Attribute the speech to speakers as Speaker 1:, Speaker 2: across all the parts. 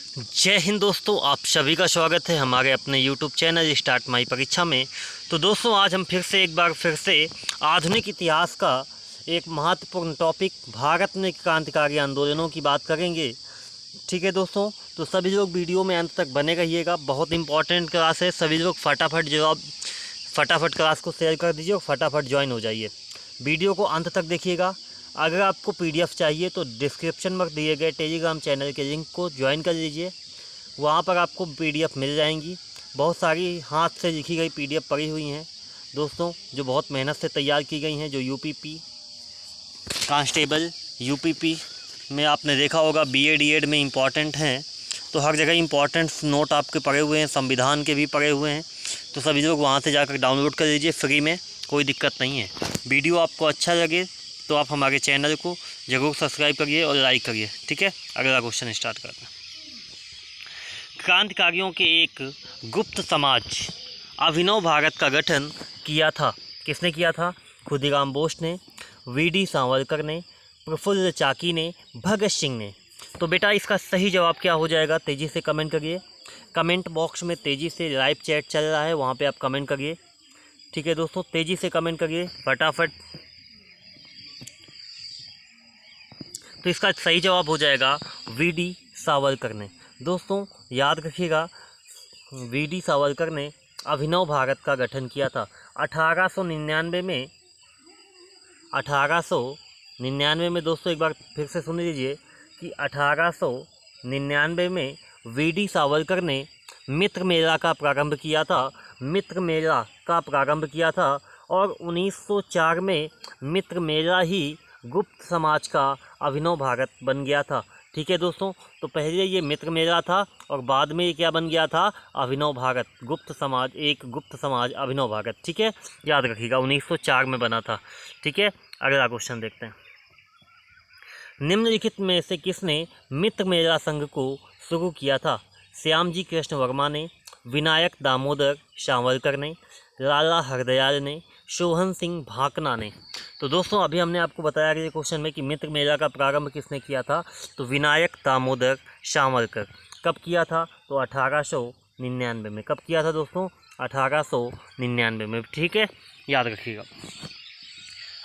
Speaker 1: जय हिंद दोस्तों, आप सभी का स्वागत है हमारे अपने YouTube चैनल स्टार्ट माई परीक्षा में। तो दोस्तों, आज हम फिर से आधुनिक इतिहास का एक महत्वपूर्ण टॉपिक भारत में क्रांतिकारी आंदोलनों की बात करेंगे। ठीक है दोस्तों, तो सभी लोग वीडियो में अंत तक बने रहिएगा। बहुत इंपॉर्टेंट क्लास है, सभी लोग फटाफट क्लास को शेयर कर दीजिए और फटाफट ज्वाइन हो जाइए। वीडियो को अंत तक देखिएगा। अगर आपको PDF चाहिए तो डिस्क्रिप्शन में दिए गए टेलीग्राम चैनल के लिंक को ज्वाइन कर लीजिए। वहाँ पर आपको PDF मिल जाएंगी। बहुत सारी हाथ से लिखी गई PDF पड़ी हुई हैं दोस्तों, जो बहुत मेहनत से तैयार की गई हैं। जो UPP कांस्टेबल UPP में आपने देखा होगा, BA DED में इम्पॉर्टेंट हैं, तो हर जगह इम्पॉर्टेंट नोट आपके पड़े हुए हैं, संविधान के भी पड़े हुए हैं। तो सभी लोग वहाँ से जाकर डाउनलोड कर लीजिए फ्री में, कोई दिक्कत नहीं है। वीडियो आपको अच्छा लगे तो आप हमारे चैनल को ज़रूर सब्सक्राइब करिए और लाइक करिए। ठीक है, अगला क्वेश्चन स्टार्ट करते हैं। क्रांतिकारियों के एक गुप्त समाज अभिनव भारत का गठन किया था। किसने किया था? खुदीराम बोस ने, VD सावरकर ने, प्रफुल्ल चाकी ने, भगत सिंह ने। तो बेटा इसका सही जवाब क्या हो जाएगा? तेज़ी से कमेंट करिए। कमेंट बॉक्स में तेज़ी से लाइव चैट चल रहा है, वहाँ पे आप कमेंट करिए। ठीक है दोस्तों, तेज़ी से कमेंट करिए फटाफट। तो इसका सही जवाब हो जाएगा VD सावरकर ने। दोस्तों याद रखिएगा, VD सावरकर ने अभिनव भारत का गठन किया था 1899 में। 1899 में दोस्तों, एक बार फिर से सुन लीजिए कि 1899 में VD सावरकर ने मित्र मेला का प्रारंभ किया था। और 1904 में मित्र मेला ही गुप्त समाज का अभिनव भारत बन गया था। ठीक है दोस्तों, तो पहले ये मित्र मेला था और बाद में ये क्या बन गया था? अभिनव भारत, गुप्त समाज अभिनव भारत। ठीक है, याद रखिएगा 1904 में बना था। ठीक है, अगला क्वेश्चन देखते हैं। निम्नलिखित में से किसने मित्र मेला संघ को शुरू किया था? श्यामजी कृष्ण वर्मा ने, विनायक दामोदर सावरकर ने, लाला हरदयाल ने, सोहन सिंह भाकना ने। तो दोस्तों अभी हमने आपको बताया कि क्वेश्चन में कि मित्र मेला का प्रारंभ किसने किया था, तो विनायक दामोदर सावरकर। कब किया था? तो 1899 में। कब किया था दोस्तों? 1899 में। ठीक है, याद रखिएगा।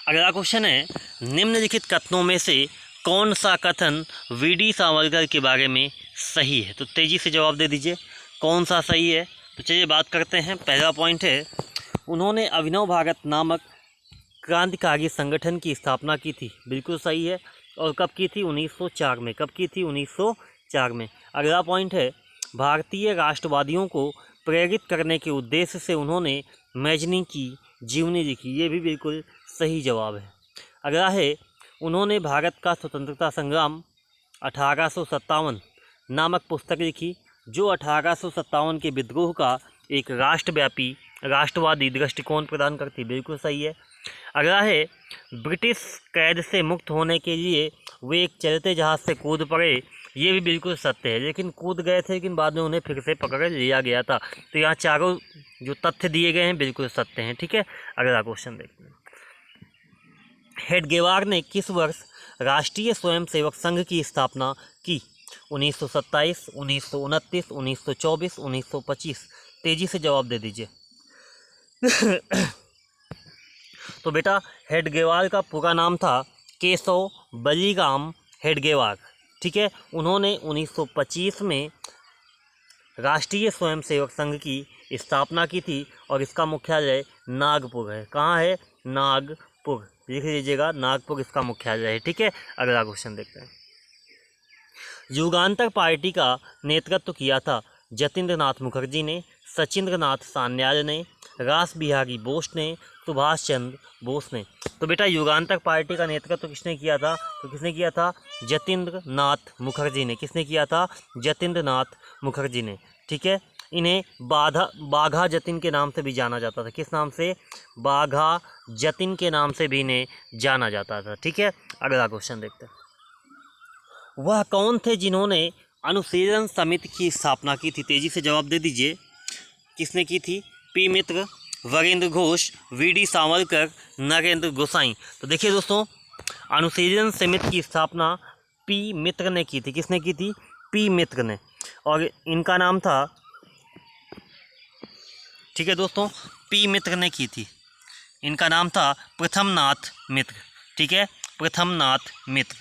Speaker 1: अगला क्वेश्चन है, निम्नलिखित कथनों में से कौन सा कथन VD सावरकर के बारे में सही है? तो तेज़ी से जवाब दे दीजिए, कौन सा सही है। तो चलिए बात करते हैं। पहला पॉइंट है, उन्होंने अभिनव भारत नामक क्रांतिकारी संगठन की स्थापना की थी। बिल्कुल सही है। और कब की थी? 1904 में। कब की थी? 1904 में। अगला पॉइंट है, भारतीय राष्ट्रवादियों को प्रेरित करने के उद्देश्य से उन्होंने मैजनी की जीवनी लिखी। ये भी बिल्कुल सही जवाब है। अगला है, उन्होंने भारत का स्वतंत्रता संग्राम 1857 नामक पुस्तक लिखी, जो 1857 के विद्रोह का एक राष्ट्रवादी दृष्टिकोण प्रदान करती। बिल्कुल सही है। अगला है, ब्रिटिश कैद से मुक्त होने के लिए वे एक चलते जहाज़ से कूद पड़े। ये भी बिल्कुल सत्य है, लेकिन कूद गए थे लेकिन बाद में उन्हें फिर से पकड़ लिया गया था। तो यहाँ चारों जो तथ्य दिए गए हैं बिल्कुल सत्य हैं। ठीक है, अगला क्वेश्चन देखते हैं। हेडगेवार ने किस वर्ष राष्ट्रीय स्वयंसेवक संघ की स्थापना की? 1927, 1929, 1924, 1925। तेजी से जवाब दे दीजिए। तो बेटा हेडगेवार का पूरा नाम था केशव बलीराम हेडगेवार। ठीक है, उन्होंने 1925 में राष्ट्रीय स्वयंसेवक संघ की स्थापना की थी और इसका मुख्यालय नागपुर है। कहाँ है? नागपुर। लिख लीजिएगा, नागपुर इसका मुख्यालय है। ठीक है, अगला क्वेश्चन देखते हैं। युगांतर पार्टी का नेतृत्व किया था जतीन्द्र नाथ मुखर्जी ने, सचिंद्र नाथ सान्याल ने, रास बिहारी बोस ने, सुभाष चंद्र बोस ने। तो बेटा युगांतर पार्टी का नेतृत्व किसने किया था? तो किसने किया था? जतीन्द्र नाथ मुखर्जी ने। किसने किया था? जतीन्द्र नाथ मुखर्जी ने। ठीक है, इन्हें बाघा जतिन के नाम से भी जाना जाता था। किस नाम से? बाघा जतिन के नाम से भी इन्हें जाना जाता था। ठीक है, अगला क्वेश्चन देखते हैं। वह कौन थे जिन्होंने अनुशीलन समिति की स्थापना की थी? तेजी से जवाब दे दीजिए, किसने की थी? P मित्र, वरेंद्र घोष, VD सावरकर, नरेंद्र गोसाई। तो देखिए दोस्तों, अनुशीलन समिति की स्थापना P मित्र ने की थी। किसने की थी? P मित्र ने। और इनका नाम था, ठीक है दोस्तों, पी मित्र ने की थी। इनका नाम था प्रथमनाथ मित्र, ठीक है, प्रथमनाथ मित्र।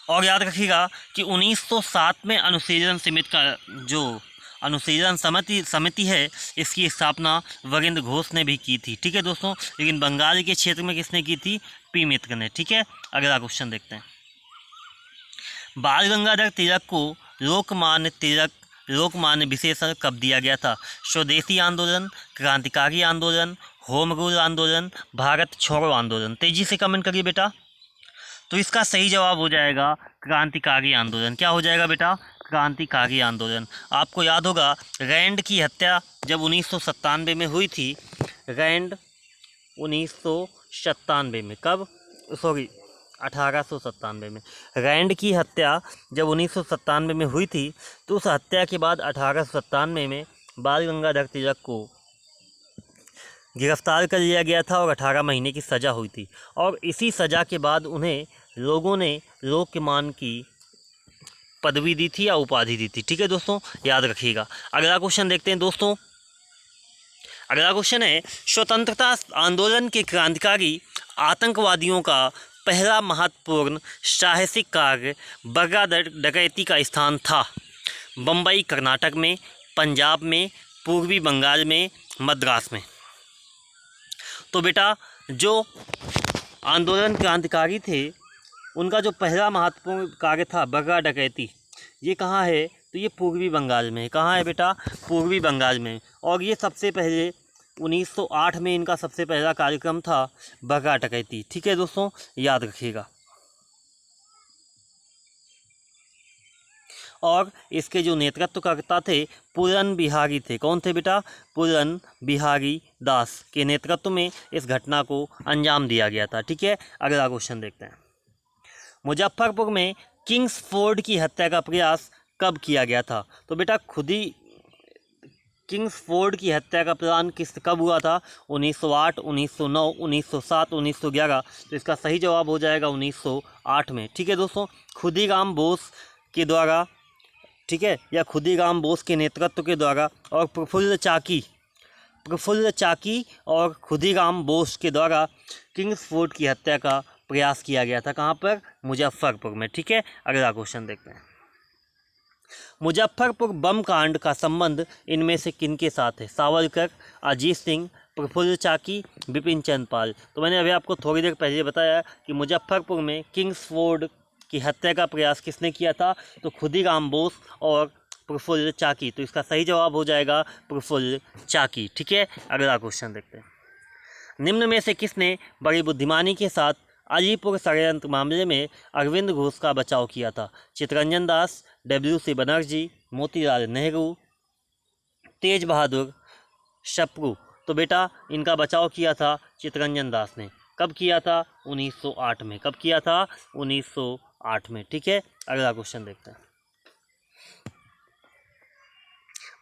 Speaker 1: और याद रखिएगा कि 1907 में अनुशीलन समिति का जो अनुशीलन समिति है, इसकी स्थापना वरिंद्र घोष ने भी की थी, ठीक है दोस्तों। लेकिन बंगाल के क्षेत्र में किसने की थी? पी मित्र ने, ठीक है। अगला क्वेश्चन देखते हैं। बाल गंगाधर तिलक को लोकमान्य तिलक लोकमान्य विशेषण कब दिया गया था? स्वदेशी आंदोलन, क्रांतिकारी आंदोलन, होम रूल आंदोलन, भारत छोड़ो आंदोलन। तेजी से कमेंट करिए बेटा। तो इसका सही जवाब हो जाएगा क्रांतिकारी आंदोलन। क्या हो जाएगा बेटा? क्रांतिकारी आंदोलन। आपको याद होगा रैंड की हत्या जब 1997 में हुई थी, रैंड 1997 में, कब, सॉरी 1897 में रैंड की हत्या जब 1997 में हुई थी, तो उस हत्या के बाद 1897 में बाल गंगाधर तिलक को गिरफ्तार कर लिया गया था और 18 महीने की सज़ा हुई थी। और इसी सज़ा के बाद उन्हें लोगों ने लोकमान की पदवी दी थी या उपाधि दी थी, ठीक है दोस्तों, याद रखिएगा। अगला क्वेश्चन देखते हैं दोस्तों। अगला क्वेश्चन है, स्वतंत्रता आंदोलन के क्रांतिकारी आतंकवादियों का पहला महत्वपूर्ण साहसिक कार्य बगरा डकैती का स्थान था? बम्बई कर्नाटक में, पंजाब में, पूर्वी बंगाल में, मद्रास में। तो बेटा जो आंदोलन क्रांतिकारी थे उनका जो पहला महत्वपूर्ण कार्य था बगरा डकैती, ये कहाँ है? तो ये पूर्वी बंगाल में। कहाँ है बेटा? पूर्वी बंगाल में। और ये सबसे पहले 1908 में इनका सबसे पहला कार्यक्रम था बगरा डकैती, ठीक है दोस्तों, याद रखिएगा। और इसके जो नेतृत्वकर्ता थे पूरन बिहारी थे। कौन थे बेटा? पूरन बिहारी दास के नेतृत्व में इस घटना को अंजाम दिया गया था, ठीक है। अगला क्वेश्चन देखते हैं। मुजफ्फरपुर में किंग्सफोर्ड की हत्या का प्रयास कब किया गया था? तो बेटा खुद ही किंग्सफोर्ड की हत्या का प्लान कब हुआ था? 1908, 1909, 1907, 1911। तो इसका सही जवाब हो जाएगा 1908 में, ठीक है दोस्तों। खुदीराम बोस के द्वारा, ठीक है, या खुदीराम बोस के नेतृत्व के द्वारा और प्रफुल्ल चाकी और खुदीराम बोस के द्वारा किंग्सफोर्ड की हत्या का प्रयास किया गया था। कहाँ पर? मुजफ्फरपुर में, ठीक है। अगला क्वेश्चन देखते हैं। मुजफ्फरपुर बम कांड का संबंध इनमें से किनके साथ है? सावरकर, अजीत सिंह, प्रफुल्ल चाकी, बिपिन चंद्र पाल। तो मैंने अभी आपको थोड़ी देर पहले बताया कि मुजफ्फरपुर में किंग्सफोर्ड की हत्या का प्रयास किसने किया था? तो खुदीराम बोस और प्रफुल्ल चाकी। तो इसका सही जवाब हो जाएगा प्रफुल्ल चाकी, ठीक है। अगला क्वेश्चन देखते हैं। निम्न में से किसने बड़ी बुद्धिमानी के साथ अलीपुर षड्यंत्र मामले में अरविंद घोष का बचाव किया था? चित्तरंजन दास, WC बनर्जी, मोतीलाल नेहरू, तेज बहादुर सप्रू। तो बेटा इनका बचाव किया था चित्तरंजन दास ने। कब किया था? 1908 में। कब किया था? 1908 में, ठीक है। अगला क्वेश्चन देखते हैं।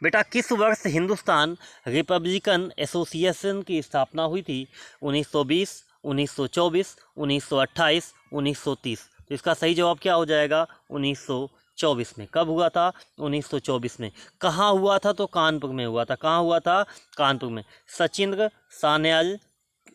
Speaker 1: बेटा किस वर्ष हिंदुस्तान रिपब्लिकन एसोसिएशन की स्थापना हुई थी? 1920, 1924, 1928, 1930। तो इसका सही जवाब क्या हो जाएगा? 1924 में। कब हुआ था? 1924 में। कहाँ हुआ था? तो कानपुर में हुआ था। कहाँ हुआ था? कानपुर में। सचिंद्र सान्याल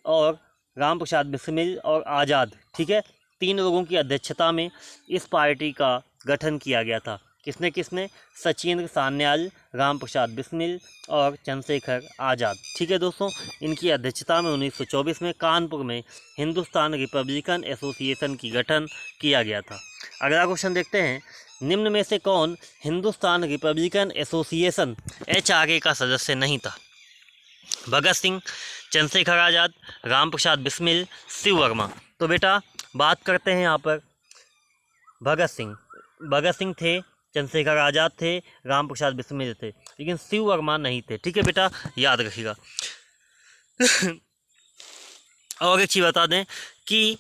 Speaker 1: और राम प्रसाद बिस्मिल और आज़ाद, ठीक है, 3 लोगों की अध्यक्षता में इस पार्टी का गठन किया गया था। किसने किसने? सचिंद्र सान्याल, राम प्रसाद बिस्मिल और चंद्रशेखर आज़ाद, ठीक है दोस्तों। इनकी अध्यक्षता में 1924 में कानपुर में हिंदुस्तान रिपब्लिकन एसोसिएशन की गठन किया गया था। अगला क्वेश्चन देखते हैं। निम्न में से कौन हिंदुस्तान रिपब्लिकन एसोसिएशन HRA का सदस्य नहीं था? भगत सिंह, चंद्रशेखर आज़ाद, राम प्रसाद बिस्मिल, शिव वर्मा। तो बेटा बात करते हैं यहाँ पर भगत सिंह थे, चंद्रशेखर आज़ाद थे, राम प्रसाद बिस्मिल थे, लेकिन शिव वर्मा नहीं थे, ठीक है बेटा, याद रखिएगा। और एक चीज़ बता दें कि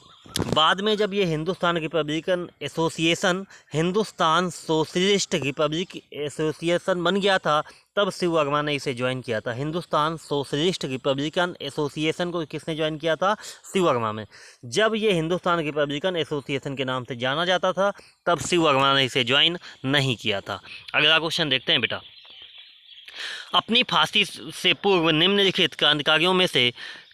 Speaker 1: बाद में जब ये Hindustan Republican association Hindustan socialist Republic association बन गया था, तब शिव वर्मा ने इसे ज्वाइन किया था। हिंदुस्तान सोशलिस्ट रिपब्लिकन एसोसिएशन को किसने ज्वाइन किया था? शिव वर्मा में। जब ये हिंदुस्तान रिपब्लिकन एसोसिएशन के नाम से जाना जाता था, तब शिव वर्मा ने इसे ज्वाइन नहीं किया था। अगला क्वेश्चन देखते हैं बेटा। अपनी फांसी से पूर्व निम्नलिखित क्रांतिकारियों में से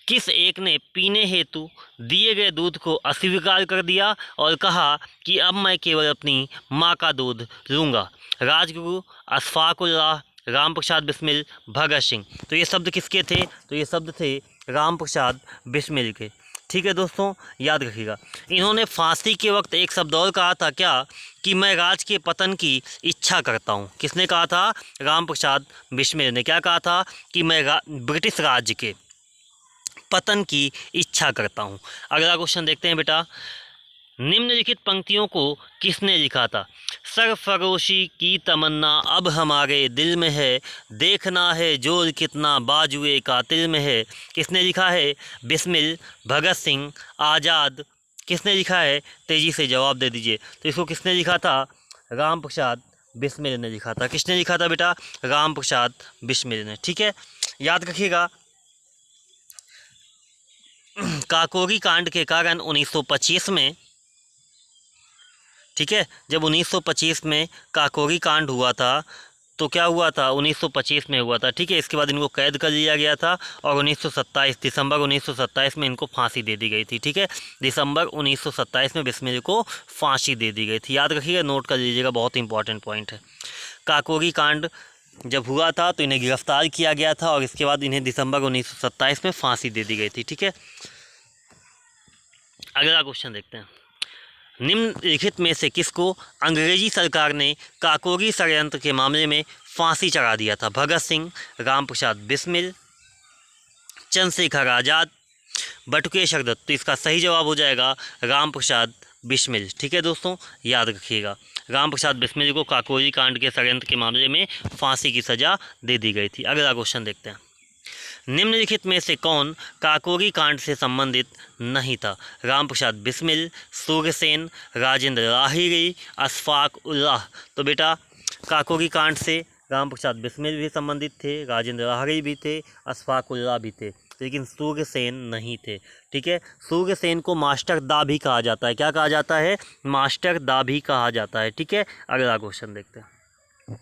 Speaker 1: किस एक ने पीने हेतु दिए गए दूध को अस्वीकार कर दिया और कहा कि अब मैं केवल अपनी माँ का दूध लूँगा? राजगुरु, अशफाक उल्लाह, राम प्रसाद बिस्मिल, भगत सिंह। तो ये शब्द किसके थे? तो ये शब्द थे राम प्रसाद बिस्मिल के। ठीक है दोस्तों, याद रखिएगा। इन्होंने फांसी के वक्त एक शब्द और कहा था, क्या? कि मैं राज के पतन की इच्छा करता हूँ। किसने कहा था? राम प्रसाद बिस्मिल ने क्या कहा था? कि मैं ब्रिटिश राज्य के पतन की इच्छा करता हूँ। अगला क्वेश्चन देखते हैं बेटा। निम्नलिखित पंक्तियों को किसने लिखा था? सरफरोशी की तमन्ना अब हमारे दिल में है, देखना है जोर कितना बाजुए कातिल में है। किसने लिखा है? बिस्मिल, भगत सिंह, आज़ाद। किसने लिखा है? तेज़ी से जवाब दे दीजिए। तो इसको किसने लिखा था? राम प्रसाद बिस्मिल ने लिखा था। किसने लिखा था बेटा? राम प्रसाद बिस्मिल ने। ठीक है, याद रखिएगा। काकोरी कांड के कारण 1925 में, ठीक है, जब 1925 में काकोरी कांड हुआ था, तो क्या हुआ था? 1925 में हुआ था। ठीक है, इसके बाद इनको कैद कर लिया गया था और दिसंबर 1927 में इनको फांसी दे दी गई थी। ठीक है, दिसंबर 1927 में बिस्मिल को फांसी दे दी गई थी। याद रखिएगा, नोट कर लीजिएगा, बहुत इंपॉर्टेंट पॉइंट है। काकोरी कांड जब हुआ था तो इन्हें गिरफ्तार किया गया था और इसके बाद इन्हें दिसंबर 1927 में फांसी दे दी गई थी। ठीक है, अगला क्वेश्चन देखते हैं। निम्नलिखित में से किसको अंग्रेजी सरकार ने काकोरी षड्यंत्र के मामले में फांसी चढ़ा दिया था? भगत सिंह, राम प्रसाद बिस्मिल, चंद्रशेखर आज़ाद, बटुकेश्वर दत्त। तो इसका सही जवाब हो जाएगा राम प्रसाद बिस्मिल। ठीक है दोस्तों, याद रखिएगा, राम प्रसाद बिस्मिल को काकोरी कांड के षड्यंत्र के मामले में फांसी की सज़ा दे दी गई थी। अगला क्वेश्चन देखते हैं। निम्नलिखित में से कौन काकोरी कांड से संबंधित नहीं था? राम प्रसाद बिस्मिल, सूर्यसेन, राजेंद्र लाहिड़ी, अशफाक उल्लाह। तो बेटा काकोरी कांड से राम प्रसाद बिस्मिल भी संबंधित थे, राजेंद्र लाहिड़ी भी थे, अशफाक उल्लाह भी थे, लेकिन सूर्यसेन नहीं थे। ठीक है, सूर्यसेन को मास्टर दा भी कहा जाता है। क्या कहा जाता है? मास्टर दा भी कहा जाता है। ठीक है, अगला क्वेश्चन देखते हैं।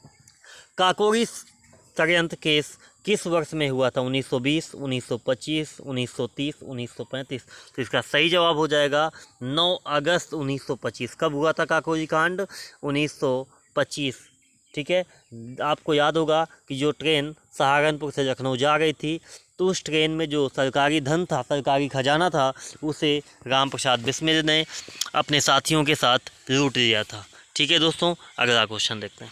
Speaker 1: काकोरी षड्यंत्र केस किस वर्ष में हुआ था? 1920, 1925, 1930, 1935। तो इसका सही जवाब हो जाएगा 9 अगस्त 1925। कब हुआ था काकोरी कांड? 1925। ठीक है, आपको याद होगा कि जो ट्रेन सहारनपुर से लखनऊ जा रही थी, तो उस ट्रेन में जो सरकारी धन था, सरकारी खजाना था, उसे राम प्रसाद बिस्मिल ने अपने साथियों के साथ लूट लिया था। ठीक है दोस्तों, अगला क्वेश्चन देखते हैं।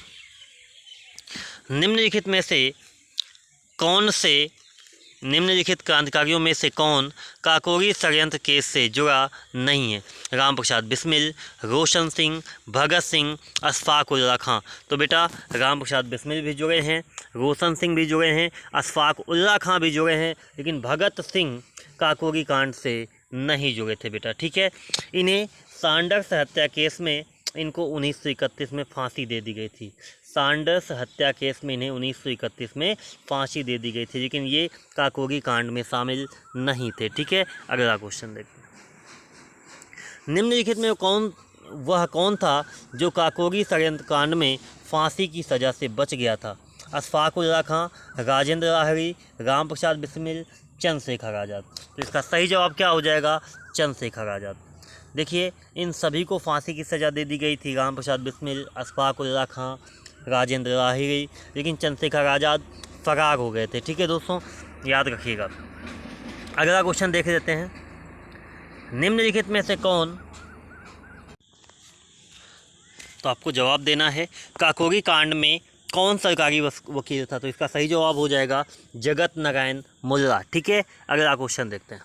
Speaker 1: निम्नलिखित क्रांतिकारियों में से कौन काकोरी षड्यंत्र केस से जुड़ा नहीं है? राम प्रसाद बिस्मिल, रोशन सिंह, भगत सिंह, अशफाक उल्लाह खां। तो बेटा राम प्रसाद बिस्मिल भी जुड़े हैं, रोशन सिंह भी जुड़े हैं, अशफाक उल्लाह खां भी जुड़े हैं, लेकिन भगत सिंह काकोरी कांड से नहीं जुड़े थे बेटा। ठीक है, इन्हें सैंडर्स हत्या केस में इनको 1931 में फांसी दे दी गई थी। सैंडर्स हत्या केस में इन्हें 1931 में फांसी दे दी गई थी, लेकिन ये काकोरी कांड में शामिल नहीं थे। ठीक है, अगला क्वेश्चन देखते हैं। निम्नलिखित में कौन था जो काकोरी षड्यंत्र कांड में फांसी की सज़ा से बच गया था? अशफाक उल्लाह खां, राजेंद्र लाहिड़ी, राम प्रसाद बिस्मिल, चंद्रशेखर आज़ाद। तो इसका सही जवाब क्या हो जाएगा? चंद्रशेखर आज़ाद। देखिए, इन सभी को फांसी की सज़ा दे दी गई थी, राम प्रसाद बिस्मिल, अशफाक उल्लाह खां, राजेंद्र लाहिड़ी, लेकिन चंद्रशेखर आज़ाद फरार हो गए थे। ठीक है दोस्तों, याद रखिएगा। अगला क्वेश्चन देख लेते हैं। निम्नलिखित में से कौन, तो आपको जवाब देना है, काकोरी कांड में कौन सरकारी वकील था? तो इसका सही जवाब हो जाएगा जगत नारायण मुल्ला। ठीक है, अगला क्वेश्चन देखते हैं।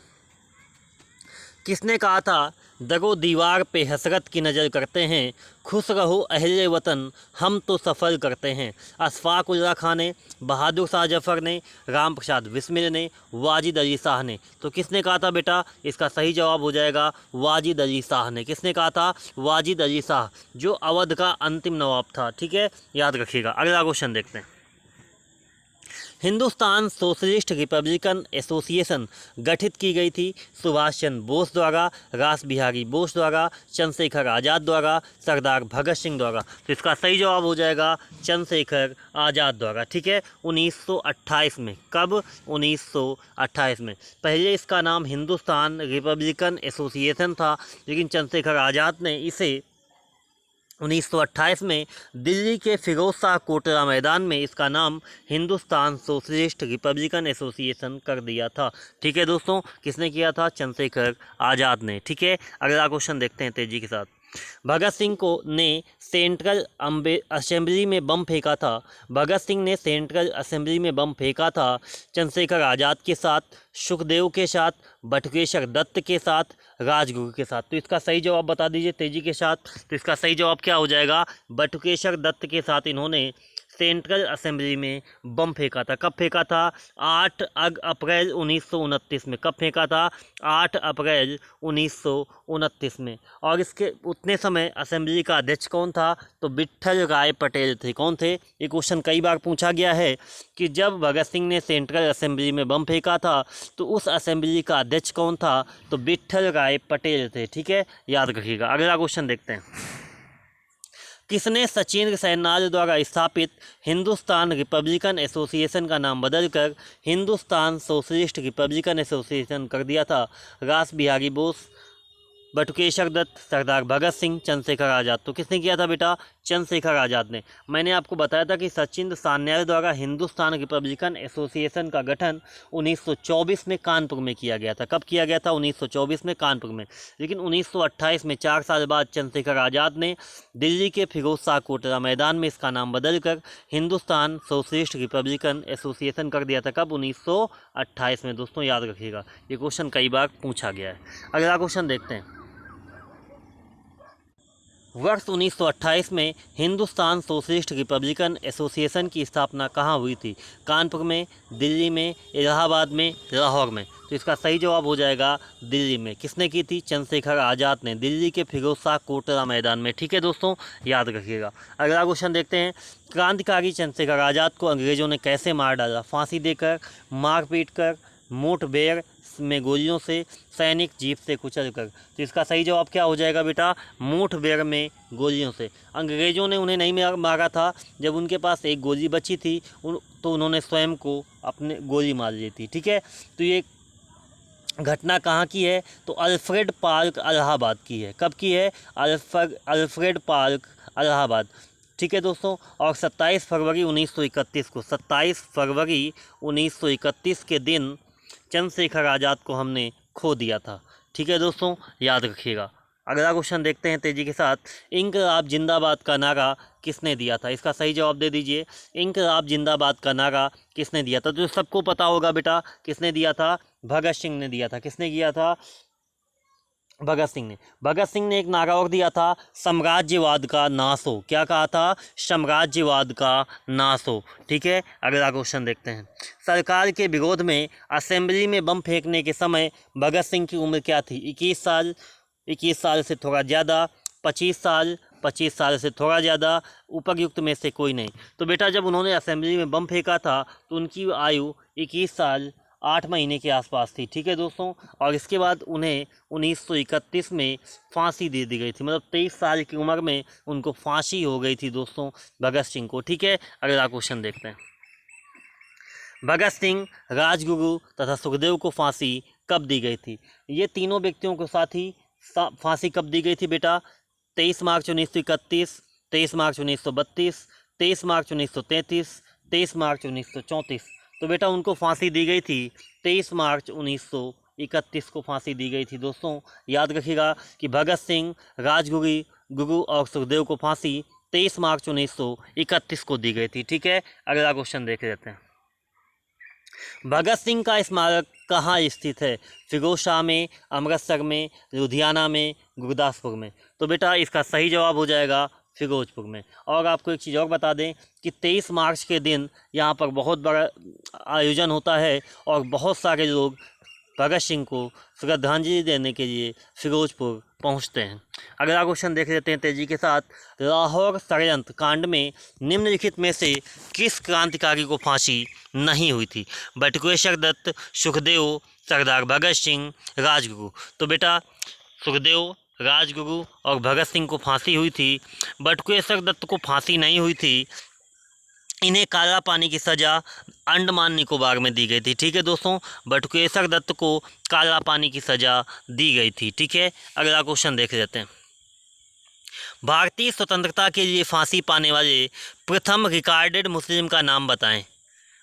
Speaker 1: किसने कहा था दरो दीवार पे हसरत की नज़र करते हैं, खुश रहो अहले वतन हम तो सफ़र करते हैं। अशफाक उल्ला खां ने, बहादुर शाह जफ़र ने, राम प्रसाद बिस्मिल ने, वाजिद अली शाह ने। तो किसने कहा था बेटा? इसका सही जवाब हो जाएगा वाजिद अली शाह ने। किसने कहा था? वाजिद अली शाह, जो अवध का अंतिम नवाब था। ठीक है, याद रखिएगा। अगला क्वेश्चन देखते हैं। हिंदुस्तान सोशलिस्ट रिपब्लिकन एसोसिएशन गठित की गई थी सुभाष चंद्र बोस द्वारा, रास बिहारी बोस द्वारा, चंद्रशेखर आज़ाद द्वारा, सरदार भगत सिंह द्वारा। तो इसका सही जवाब हो जाएगा चंद्रशेखर आज़ाद द्वारा। ठीक है, 1928 में। कब? 1928 में। पहले इसका नाम हिंदुस्तान रिपब्लिकन एसोसिएशन था, लेकिन चंद्रशेखर आज़ाद ने इसे 1928 में दिल्ली के फिरोज शाह कोटला मैदान में इसका नाम हिंदुस्तान सोशलिस्ट रिपब्लिकन एसोसिएशन कर दिया था। ठीक है दोस्तों, किसने किया था? चंद्रशेखर आज़ाद ने। ठीक है, अगला क्वेश्चन देखते हैं तेजी के साथ। भगत सिंह को ने सेंट्रल असेंबली में बम फेंका था। भगत सिंह ने सेंट्रल असेंबली में बम फेंका था चंद्रशेखर आज़ाद के साथ, सुखदेव के साथ, बटुकेश्वर दत्त के साथ, राजगुरु के साथ। तो इसका सही जवाब बता दीजिए तेजी के साथ। तो इसका सही जवाब क्या हो जाएगा? बटुकेश्वर दत्त के साथ इन्होंने सेंट्रल असेंबली में बम फेंका था। कब फेंका था? 8 अप्रैल 1929 में। कब फेंका था? 8 अप्रैल 1929 में। और इसके उतने समय असेंबली का अध्यक्ष कौन था? तो विट्ठल राय पटेल थे। कौन थे? ये क्वेश्चन कई बार पूछा गया है कि जब भगत सिंह ने सेंट्रल असेंबली में बम फेंका था तो उस असेंबली का अध्यक्ष कौन था? तो विट्ठल राय पटेल थे। ठीक है, याद रखिएगा। अगला क्वेश्चन देखते हैं। किसने सचिंद्र सैनाल द्वारा स्थापित हिंदुस्तान रिपब्लिकन एसोसिएशन का नाम बदलकर हिंदुस्तान सोशलिस्ट रिपब्लिकन एसोसिएशन कर दिया था? रास बिहारी बोस, बटुकेश्वर दत्त, सरदार भगत सिंह, चंद्रशेखर आज़ाद। तो किसने किया था बेटा? चंद्रशेखर आज़ाद ने। मैंने आपको बताया था कि सचिंद्र सैनाल द्वारा हिंदुस्तान रिपब्लिकन एसोसिएशन का गठन 1924 में कानपुर में किया गया था। कब किया गया था? 1924 में कानपुर में। लेकिन 1928 में 4 साल बाद चंद्रशेखर आज़ाद ने दिल्ली के फिरोज शाह कोटला मैदान में इसका नाम बदलकर हिंदुस्तान सोशलिस्ट रिपब्लिकन एसोसिएशन कर दिया था। कब? 1928 में। दोस्तों याद रखिएगा, ये क्वेश्चन कई बार पूछा गया है। अगला क्वेश्चन देखते हैं। वर्ष 1928 में हिंदुस्तान सोशलिस्ट रिपब्लिकन एसोसिएशन की स्थापना कहाँ हुई थी? कानपुर में, दिल्ली में, इलाहाबाद में, लाहौर में। तो इसका सही जवाब हो जाएगा दिल्ली में। किसने की थी? चंद्रशेखर आज़ाद ने, दिल्ली के फिरोज शाह कोटला मैदान में। ठीक है दोस्तों, याद रखिएगा। अगला क्वेश्चन देखते हैं। क्रांतिकारी चंद्रशेखर आज़ाद को अंग्रेजों ने कैसे मार डाला? फांसी देकर, मारपीट कर, मुठभेड़ में गोलियों से, सैनिक जीप से कुचल कर। तो इसका सही जवाब क्या हो जाएगा बेटा? मुठभेड़ में गोलियों से। अंग्रेजों ने उन्हें नहीं मारा था, जब उनके पास एक गोली बची थी तो उन्होंने स्वयं को अपने गोली मार ली थी। ठीक है, तो ये घटना कहाँ की है? तो अल्फ्रेड पार्क इलाहाबाद की है। कब की है? Alfred park Allahabad. ठीक है दोस्तों, और 27 फरवरी 1931 को, 27 फरवरी 1931 के दिन चंद्रशेखर आज़ाद को हमने खो दिया था। ठीक है दोस्तों, याद रखिएगा। अगला क्वेश्चन देखते हैं तेजी के साथ। इंकलाब जिंदाबाद का नारा किसने दिया था? इसका सही जवाब दे दीजिए। इंकलाब जिंदाबाद का नारा किसने दिया था? तो सबको पता होगा बेटा, किसने दिया था? भगत सिंह ने दिया था। किसने किया था? भगत सिंह ने। भगत सिंह ने एक नारा और दिया था, साम्राज्यवाद का नाश हो। क्या कहा था? साम्राज्यवाद का नाश हो। ठीक है, अगला क्वेश्चन देखते हैं। सरकार के विरोध में असेंबली में बम फेंकने के समय भगत सिंह की उम्र क्या थी? 21 साल, 21 साल से थोड़ा ज़्यादा, 25 साल, 25 साल से थोड़ा ज़्यादा, उपयुक्त में से कोई नहीं। तो बेटा जब उन्होंने असेंबली में बम फेंका था तो उनकी आयु 21 साल 8 महीने के आसपास थी। ठीक है दोस्तों, और इसके बाद उन्हें 1931 में फांसी दे दी गई थी। मतलब 23 साल की उम्र में उनको फांसी हो गई थी दोस्तों, भगत सिंह को। ठीक है, अगला क्वेश्चन देखते हैं। भगत सिंह, राजगुरु तथा सुखदेव को फांसी कब दी गई थी? ये तीनों व्यक्तियों को साथ ही फांसी कब दी गई थी बेटा? 23 मार्च 1931, 23 मार्च 1932, 23 मार्च 1933, 23 मार्च 1934। तो बेटा उनको फांसी दी गई थी 23 मार्च 1931 को फांसी दी गई थी। दोस्तों याद रखिएगा कि भगत सिंह, राजगुरु और सुखदेव को फांसी 23 मार्च 1931 को दी गई थी। ठीक है, अगला क्वेश्चन देख लेते हैं। भगत सिंह का स्मारक कहाँ स्थित है? फिरोजशाह में, अमृतसर में, लुधियाना में, गुरदासपुर में। तो बेटा इसका सही जवाब हो जाएगा फिरोजपुर में। और आपको एक चीज़ और बता दें कि 23 मार्च के दिन यहाँ पर बहुत बड़ा आयोजन होता है और बहुत सारे लोग भगत सिंह को श्रद्धांजलि देने के लिए फिरोजपुर पहुंचते हैं। अगला क्वेश्चन देख लेते हैं तेजी के साथ। लाहौर षड्यंत्र कांड में निम्नलिखित में से किस क्रांतिकारी को फांसी नहीं हुई थी? बटुकेश्वर दत्त, सुखदेव, सरदार भगत सिंह, राजगुरु। तो बेटा सुखदेव, राजगुरु और भगत सिंह को फांसी हुई थी। बटुकेश्वर दत्त को फांसी नहीं हुई थी, इन्हें काला पानी की सज़ा अंडमान निकोबार में दी गई थी। ठीक है दोस्तों, बटुकेश्वर दत्त को काला पानी की सज़ा दी गई थी। ठीक है, अगला क्वेश्चन देख लेते हैं। भारतीय स्वतंत्रता के लिए फांसी पाने वाले प्रथम रिकॉर्डेड मुस्लिम का नाम बताएं।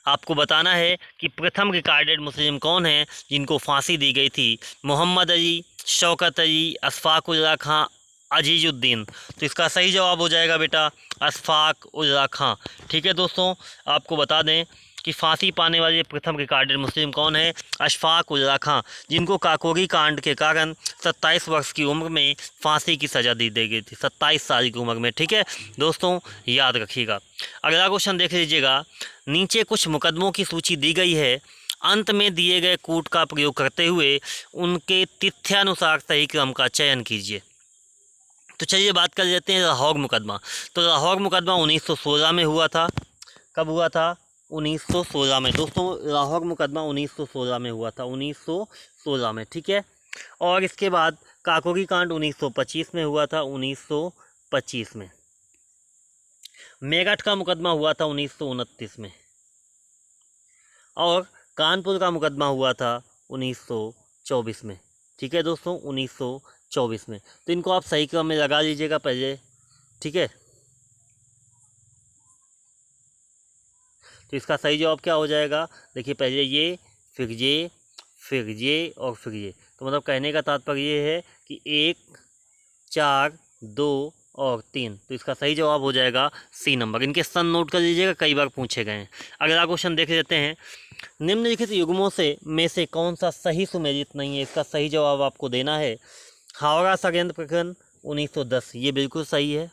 Speaker 1: आपको बताना है कि प्रथम रिकॉर्डेड मुस्लिम कौन है जिनको फांसी दी गई थी। मोहम्मद अली, शौकत अली, अशफाक उल्लाह खां, अजीजुद्दीन। तो इसका सही जवाब हो जाएगा बेटा अशफाक उल्लाह खां। ठीक है दोस्तों, आपको बता दें कि फांसी पाने वाले प्रथम रिकॉर्डेड मुस्लिम कौन है? अशफाक उल्लाह खां, जिनको काकोरी कांड के कारण 27 वर्ष की उम्र में फांसी की सज़ा दी गई थी, 27 साल की उम्र में। ठीक है दोस्तों, याद रखिएगा। अगला क्वेश्चन देख लीजिएगा। नीचे कुछ मुकदमों की सूची दी गई है, अंत में दिए गए कूट का प्रयोग करते हुए उनके तिथ्यानुसार सही क्रम का चयन कीजिए। तो चलिए बात कर लेते हैं लाहौर मुकदमा। तो लाहौर मुकदमा 1916 में हुआ था। कब हुआ था? 1916 में। दोस्तों लाहौर मुकदमा 1916 में हुआ था, 1916 में। ठीक है, और इसके बाद काकोरी कांड 1925 में हुआ था, 1925 में। मेरठ का मुकदमा हुआ था 1929 में, और कानपुर का मुकदमा हुआ था 1924 में। ठीक है दोस्तों, 1924 में। तो इनको आप सही क्रम में लगा लीजिएगा पहले। ठीक है, तो इसका सही जवाब क्या हो जाएगा? देखिए पहले ये, फिर ये, फिर ये और फिर ये। तो मतलब कहने का तात्पर्य ये है कि 1, 4, 2 और 3। तो इसका सही जवाब हो जाएगा सी नंबर। इनके सन नोट कर लीजिएगा, कई बार पूछे गए हैं। अगला क्वेश्चन देख लेते हैं। निम्नलिखित युग्मों में से कौन सा सही सुमेलित नहीं है? इसका सही जवाब आपको देना है। हावड़ा षड्यंत्र प्रकरण 1910, ये बिल्कुल सही है।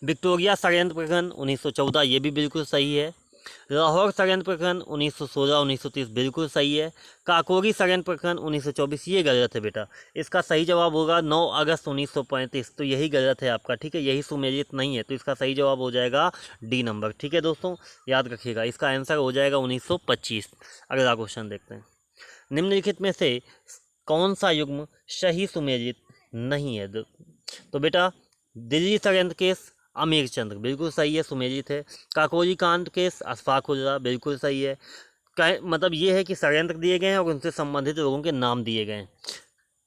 Speaker 1: विक्टोरिया षड्यंत्र प्रकरण 1914, ये भी बिल्कुल सही है। लाहौर षड्यंत्र प्रकरण 1916, 1930 बिल्कुल सही है। काकोरी षड्यंत्र प्रकरण 1924, ये गलत है बेटा। इसका सही जवाब होगा 9 अगस्त 1935। तो यही गलत है आपका। ठीक है, यही सुमेलित नहीं है। तो इसका सही जवाब हो जाएगा डी नंबर। ठीक है दोस्तों, याद रखिएगा, इसका आंसर हो जाएगा 1925। अगला क्वेश्चन देखते हैं। निम्नलिखित में से कौन सा युग्म सही सुमेलित नहीं है? तो बेटा दिल्ली षड्यंत्र केस अमीर चंद्र बिल्कुल सही है, सुमेलित है। काकोरी कांड केस अशफाक उल्लाह बिल्कुल सही है। मतलब ये है कि षड्यंत्र दिए गए हैं और उनसे संबंधित लोगों के नाम दिए गए हैं।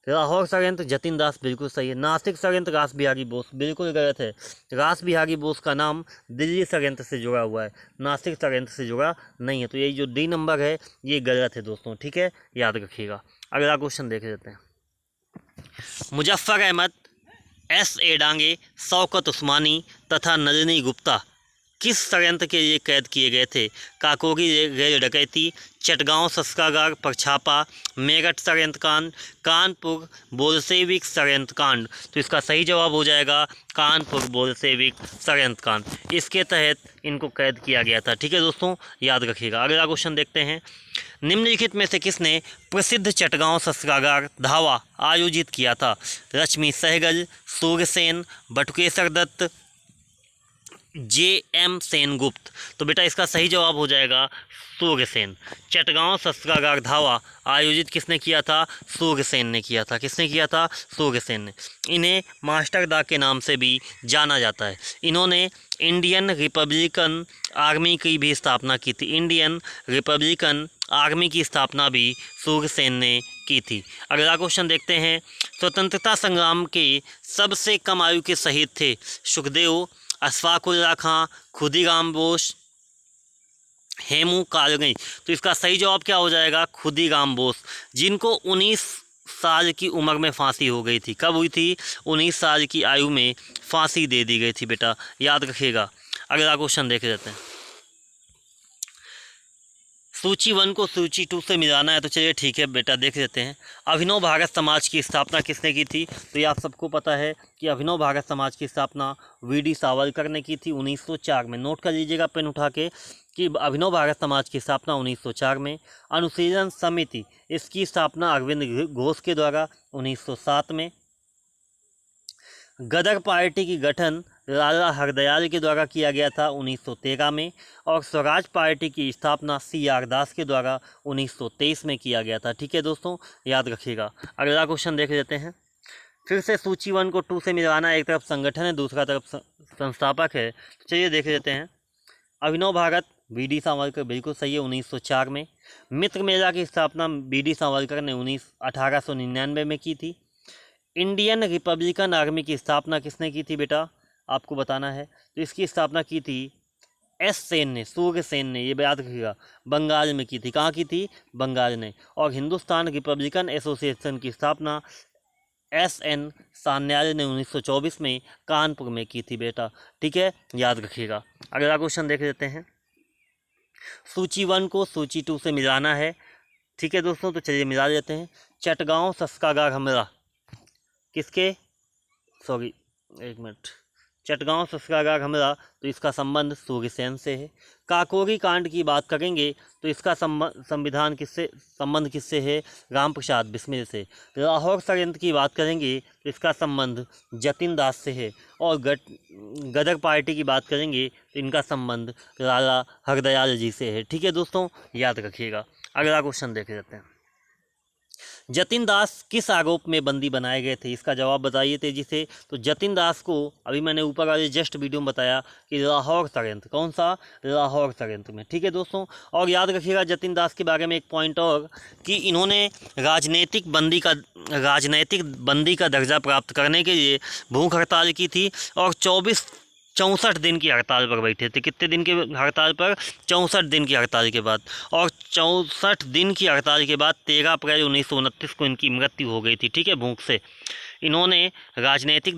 Speaker 1: लाहौर षड्यंत्र जतिन दास बिल्कुल सही है। नासिक षड्यंत्र रास बिहारी बोस बिल्कुल गलत है। रास बिहारी बोस का नाम दिल्ली षड्यंत्र से जुड़ा हुआ है, नासिक षड्यंत्र से जुड़ा नहीं है। तो यही जो डी नंबर है ये गलत है दोस्तों। ठीक है, याद रखिएगा। अगला क्वेश्चन देख लेते हैं। मुजफ्फर अहमद, S.A. डांगे, शौकत उस्मानी तथा नलिनी गुप्ता किस षड्यंत्र के लिए कैद किए गए थे? काकोरी रेल डकैती, चटगांव शस्त्रागार पर छापा, मेरठ षड्यंत्र कांड, कानपुर बोल्शेविक षड्यंत्र कांड। तो इसका सही जवाब हो जाएगा कानपुर बोल्शेविक षड्यंत्र कांड। इसके तहत इनको कैद किया गया था। ठीक है दोस्तों, याद रखिएगा। अगला क्वेश्चन देखते हैं। निम्नलिखित में से किसने प्रसिद्ध चटगांव शस्त्रागार धावा आयोजित किया था? लक्ष्मी सहगल, सूर्यसेन, बटुकेश्वर दत्त, J.M. सेनगुप्त। तो बेटा इसका सही जवाब हो जाएगा सूर्यसेन। चटगांव शस्त्रागार धावा आयोजित किसने किया था? सूर्यसेन ने किया था। किसने किया था? सूर्यसेन ने। इन्हें मास्टर दा के नाम से भी जाना जाता है। इन्होंने इंडियन रिपब्लिकन आर्मी की भी स्थापना की थी। इंडियन रिपब्लिकन आर्मी की स्थापना भी सूर्यसेन ने की थी। अगला क्वेश्चन देखते हैं। स्वतंत्रता संग्राम के सबसे कम आयु के शहीद थे? सुखदेव, अशफाक उल्लाह खां, खुदीराम बोस, हेमू कालगई। तो इसका सही जवाब क्या हो जाएगा? खुदीराम बोस, जिनको 19 साल की उम्र में फांसी हो गई थी। कब हुई थी? 19 साल की आयु में फांसी दे दी गई थी बेटा, याद रखिएगा। अगला क्वेश्चन देख लेते हैं। सूची 1 को सूची 2 से मिलाना है तो चलिए ठीक है बेटा, देख लेते हैं। अभिनव भारत समाज की स्थापना किसने की थी? तो ये आप सबको पता है कि अभिनव भारत समाज की स्थापना वी.डी. सावरकर ने की थी 1904 में। नोट कर लीजिएगा पेन उठा के कि अभिनव भारत समाज की स्थापना 1904 में। अनुशीलन समिति, इसकी स्थापना अरविंद घोष के द्वारा 1907 में। गदर पार्टी की गठन लाला हरदयाल के द्वारा किया गया था 1913 में। और स्वराज पार्टी की स्थापना C.R. दास के द्वारा 1923 में किया गया था। ठीक है दोस्तों, याद रखिएगा। अगला क्वेश्चन देख लेते हैं। फिर से सूची 1 को 2 से मिलाना, एक तरफ संगठन है, दूसरा तरफ संस्थापक है। चलिए देख लेते हैं। अभिनव भारत वी.डी. सावरकर, बिल्कुल सही है, 1904 में। मित्र मेला की स्थापना वी.डी. सावरकर ने 1899 में की थी। इंडियन रिपब्लिकन आर्मी की स्थापना किसने की थी बेटा? आपको बताना है। तो इसकी स्थापना की थी एस सेन ने, सूर्य सेन ने, ये याद रखिएगा। बंगाल में की थी। कहाँ की थी? बंगाल ने। और हिंदुस्तान रिपब्लिकन एसोसिएशन की स्थापना S.N. सान्याल ने 1924 में कानपुर में की थी बेटा। ठीक है, याद रखिएगा। अगला क्वेश्चन देख लेते हैं। सूची 1 को सूची 2 से मिलाना है। ठीक है दोस्तों, तो चलिए मिला लेते हैं। चटगांव शस्त्रागार हमला किसके, सॉरी एक मिनट, चटगांव शस्त्रागार हमला, तो इसका संबंध सूर्यसेन से है। काकोरी कांड की बात करेंगे तो इसका संबंध किससे है? राम प्रसाद बिस्मिल से। लाहौर षड्यंत्र की बात करेंगे तो इसका संबंध जतिन दास से है। और गदर पार्टी की बात करेंगे तो इनका संबंध लाला हरदयाल जी से है। ठीक है दोस्तों, याद रखिएगा। अगला क्वेश्चन देख लेते हैं। जतिन दास किस आरोप में बंदी बनाए गए थे? इसका जवाब बताइए तेजी से। तो जतिन दास को अभी मैंने ऊपर वाले जस्ट वीडियो में बताया कि लाहौर षड्यंत्र, कौन सा? लाहौर षड्यंत्र में। ठीक है दोस्तों, और याद रखिएगा जतिन दास के बारे में एक पॉइंट और, कि इन्होंने राजनैतिक बंदी का दर्जा प्राप्त करने के लिए भूख हड़ताल की थी और 64 दिन की हड़ताल पर बैठे थे। कितने दिन की हड़ताल पर? 64 दिन की हड़ताल के बाद। और 64 दिन की हड़ताल के बाद 13 अप्रैल 1929 को इनकी मृत्यु हो गई थी। ठीक है, भूख से। इन्होंने राजनीतिक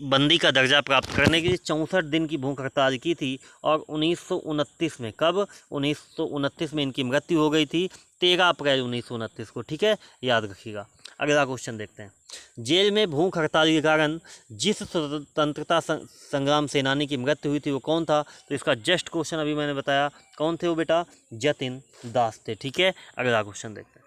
Speaker 1: बंदी का दर्जा प्राप्त करने के लिए 64 दिन की भूख हड़ताल की थी। और 1929 में, कब? 1929 में इनकी मृत्यु हो गई थी, 13 अप्रैल 1929 को। ठीक है, याद रखिएगा। अगला क्वेश्चन देखते हैं। जेल में भूख हड़ताल के कारण जिस स्वतंत्रता संग्राम सेनानी की मृत्यु हुई थी वो कौन था? तो इसका जस्ट क्वेश्चन अभी मैंने बताया, कौन थे वो बेटा? जतिन दास थे। ठीक है, अगला क्वेश्चन देखते हैं।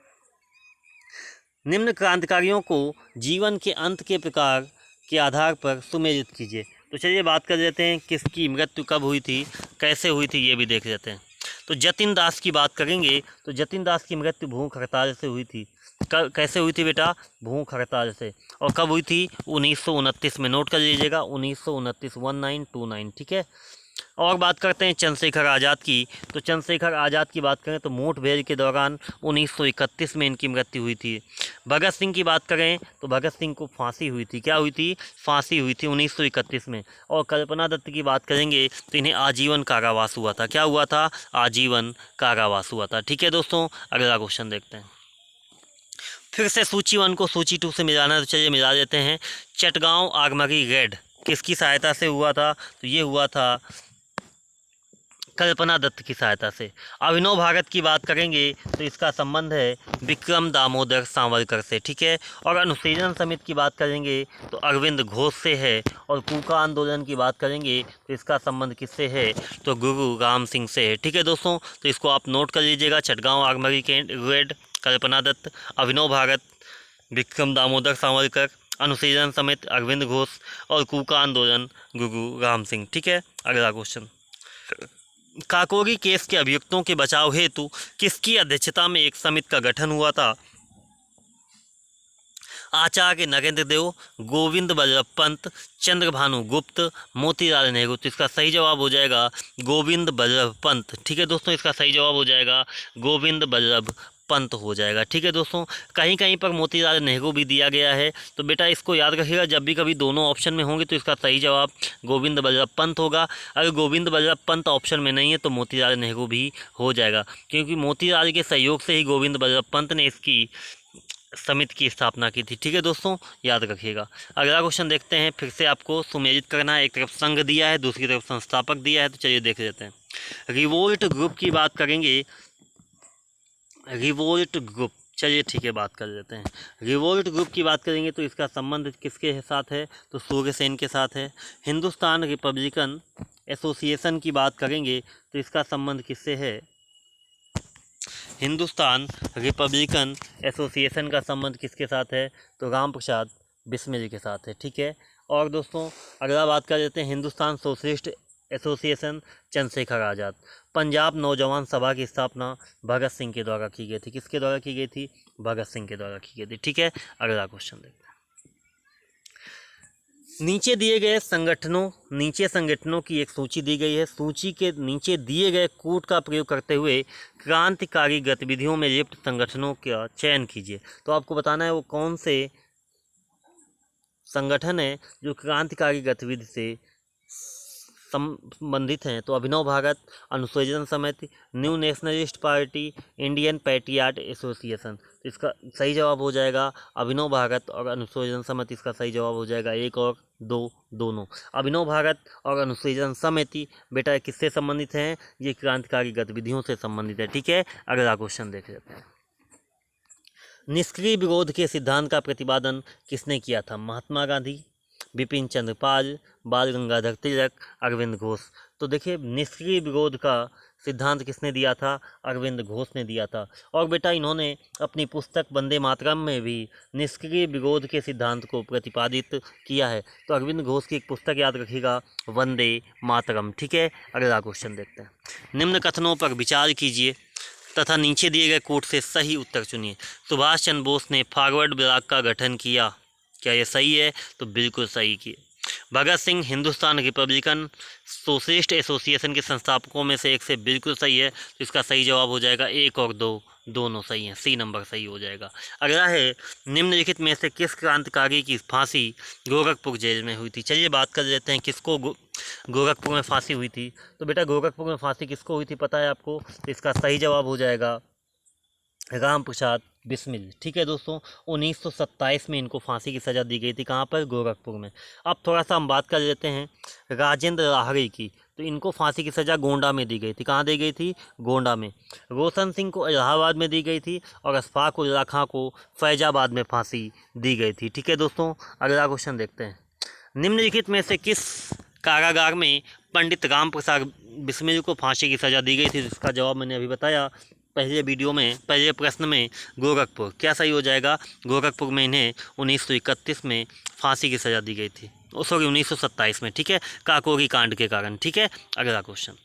Speaker 1: निम्न क्रांतिकारियों को जीवन के अंत के प्रकार के आधार पर सुमेलित कीजिए। तो चलिए बात कर लेते हैं किसकी मृत्यु कब हुई थी, कैसे हुई थी, ये भी देख लेते हैं। तो जतिन दास की बात करेंगे तो जतिन दास की मृत्यु भूख हड़ताल से हुई थी। कैसे हुई थी बेटा? भूख हड़ताल से। और कब हुई थी? 1929 में। नोट कर लीजिएगा, 1929, 1929। ठीक है, और बात करते हैं चंद्रशेखर आज़ाद की। तो चंद्रशेखर आज़ाद की बात करें तो मुठभेड़ के दौरान 1931 में इनकी मृत्यु हुई थी। भगत सिंह की बात करें तो भगत सिंह को फांसी हुई थी। क्या हुई थी? फांसी हुई थी 1931 में। और कल्पना दत्त की बात करेंगे तो इन्हें आजीवन कारावास हुआ था। क्या हुआ था? आजीवन कारावास हुआ था। ठीक है दोस्तों, अगला क्वेश्चन देखते हैं। फिर से सूची 1 को सूची 2 से मिलाना है तो चलिए मिला देते हैं। चटगांव आर्मरी रेड किसकी सहायता से हुआ था? तो ये हुआ था कल्पना दत्त की सहायता से। अभिनव भारत की बात करेंगे तो इसका संबंध है विक्रम दामोदर सावरकर से। ठीक है, और अनुशीलन समिति की बात करेंगे तो अरविंद घोष से है। और कूका आंदोलन की बात करेंगे तो इसका संबंध किससे है? तो गुरु राम सिंह से है। ठीक है दोस्तों, तो इसको आप नोट कर लीजिएगा। चटगांव आर्मरी रेड कल्पना दत्त, अभिनव भारत विक्रम दामोदर सावरकर, अनुशीलन समिति अरविंद घोष, और कूका आंदोलन गुरु राम सिंह। ठीक है, अगला क्वेश्चन। काकोरी केस के अभियुक्तों के बचाव हेतु किसकी अध्यक्षता में एक समिति का गठन हुआ था? आचार्य नरेंद्र देव, गोविंद बल्लभ पंत, चंद्रभानु गुप्त, मोतीलाल नेहरू। तो इसका सही जवाब हो जाएगा गोविंद बल्लभ पंत। ठीक है दोस्तों, इसका सही जवाब हो जाएगा गोविंद बल्लभ पंत हो जाएगा। ठीक है दोस्तों, कहीं कहीं पर मोतीलाल नेहरू भी दिया गया है, तो बेटा इसको याद रखिएगा, जब भी कभी दोनों ऑप्शन में होंगे तो इसका सही जवाब गोविंद बल्लभ पंत होगा। अगर गोविंद बल्लभ पंत ऑप्शन में नहीं है तो मोतीलाल नेहरू भी हो जाएगा, क्योंकि मोतीलाल के सहयोग से ही गोविंद बल्लभ पंत ने इसकी समिति की स्थापना की थी। ठीक है दोस्तों, याद रखिएगा। अगला क्वेश्चन देखते हैं। फिर से आपको सुमेलित करना है, एक तरफ संघ दिया है, दूसरी तरफ संस्थापक दिया है, तो चलिए देख लेते हैं। रिवोल्ट ग्रुप की बात करेंगे रिवोल्ट ग्रुप, चलिए ठीक है बात कर लेते हैं। रिवोल्ट ग्रुप की बात करेंगे तो इसका संबंध किसके साथ है, तो सूर्यसेन के साथ है। हिंदुस्तान रिपब्लिकन एसोसिएशन की बात करेंगे तो इसका संबंध किससे है, हिंदुस्तान रिपब्लिकन एसोसिएशन का संबंध किसके साथ है, तो राम प्रसाद बिस्मिल के साथ है। ठीक है। और दोस्तों अगला बात कर लेते हैं हिंदुस्तान सोशलिस्ट एसोसिएशन, चंद्रशेखर आज़ाद। पंजाब नौजवान सभा की स्थापना भगत सिंह के द्वारा की गई थी। किसके द्वारा की गई थी, भगत सिंह के द्वारा की गई थी। ठीक है। अगला क्वेश्चन देखते हैं। नीचे दिए गए संगठनों की एक सूची दी गई है। सूची के नीचे दिए गए कूट का प्रयोग करते हुए क्रांतिकारी गतिविधियों में लिप्त संगठनों का चयन कीजिए। तो आपको बताना है वो कौन से संगठन है जो क्रांतिकारी गतिविधि से संबंधित हैं। तो अभिनव भारत, अनुसूचन समिति, new nationalist party, Indian patriot association. तो इसका सही जवाब हो जाएगा अभिनव भारत और अनुसूचन समिति। इसका सही जवाब हो जाएगा 1 और 2 दोनों। अभिनव भारत और अनुसूचन समिति बेटा किससे संबंधित हैं, ये क्रांतिकारी गतिविधियों से संबंधित है। ठीक है। अगला क्वेश्चन देख लेते हैं। निष्क्रिय विरोध के सिद्धांत का प्रतिपादन किसने किया था, महात्मा गांधी, बिपिन चंद्र पाल, बाल गंगाधर तिलक, अरविंद घोष। तो देखिए निष्क्रिय विरोध का सिद्धांत किसने दिया था, अरविंद घोष ने दिया था। और बेटा इन्होंने अपनी पुस्तक वंदे मातरम में भी निष्क्रिय विरोध के सिद्धांत को प्रतिपादित किया है। तो अरविंद घोष की एक पुस्तक याद रखिएगा, वंदे मातरम। ठीक है। अगला क्वेश्चन देखते हैं। निम्न कथनों पर विचार कीजिए तथा नीचे दिए गए कोट से सही उत्तर चुनिए। सुभाष चंद्र बोस ने फॉरवर्ड ब्लॉक का गठन किया, क्या ये सही है, तो बिल्कुल सही किए। Bhagat Singh Hindustan republican socialist association के संस्थापकों में से एक से बिल्कुल सही है। तो इसका सही जवाब हो जाएगा 1 और 2 दोनों सही हैं, सी नंबर सही हो जाएगा। अगला है निम्नलिखित में से किस क्रांतिकारी की फांसी गोरखपुर जेल में हुई थी। चलिए बात कर लेते हैं किसको गोरखपुर में फांसी हुई थी। तो बेटा गोरखपुर में फांसी किसको हुई थी पता है आपको, तो इसका सही जवाब हो जाएगा राम प्रसाद बिस्मिल। ठीक है दोस्तों, 1927 में इनको फांसी की सज़ा दी गई थी। कहाँ पर, गोरखपुर में। अब थोड़ा सा हम बात कर लेते हैं राजेंद्र लाहड़ी की। तो इनको फांसी की सज़ा गोंडा में दी गई थी। कहाँ दी गई थी, गोंडा में। रोशन सिंह को इलाहाबाद में दी गई थी और अशफाक उल्लाह खां को फैजाबाद में फांसी दी गई थी। ठीक है दोस्तों। अगला क्वेश्चन देखते हैं। निम्नलिखित में से किस कारागार में पंडित राम प्रसाद बिस्मिल को फांसी की सज़ा दी गई थी। इसका जवाब मैंने अभी बताया पहले वीडियो में, पहले प्रश्न में, गोरखपुर। क्या सही हो जाएगा, गोरखपुर में इन्हें 1931 में फांसी की सज़ा दी गई थी। सॉरी 1927 में। ठीक है, काकोरी कांड के कारण। ठीक है। अगला क्वेश्चन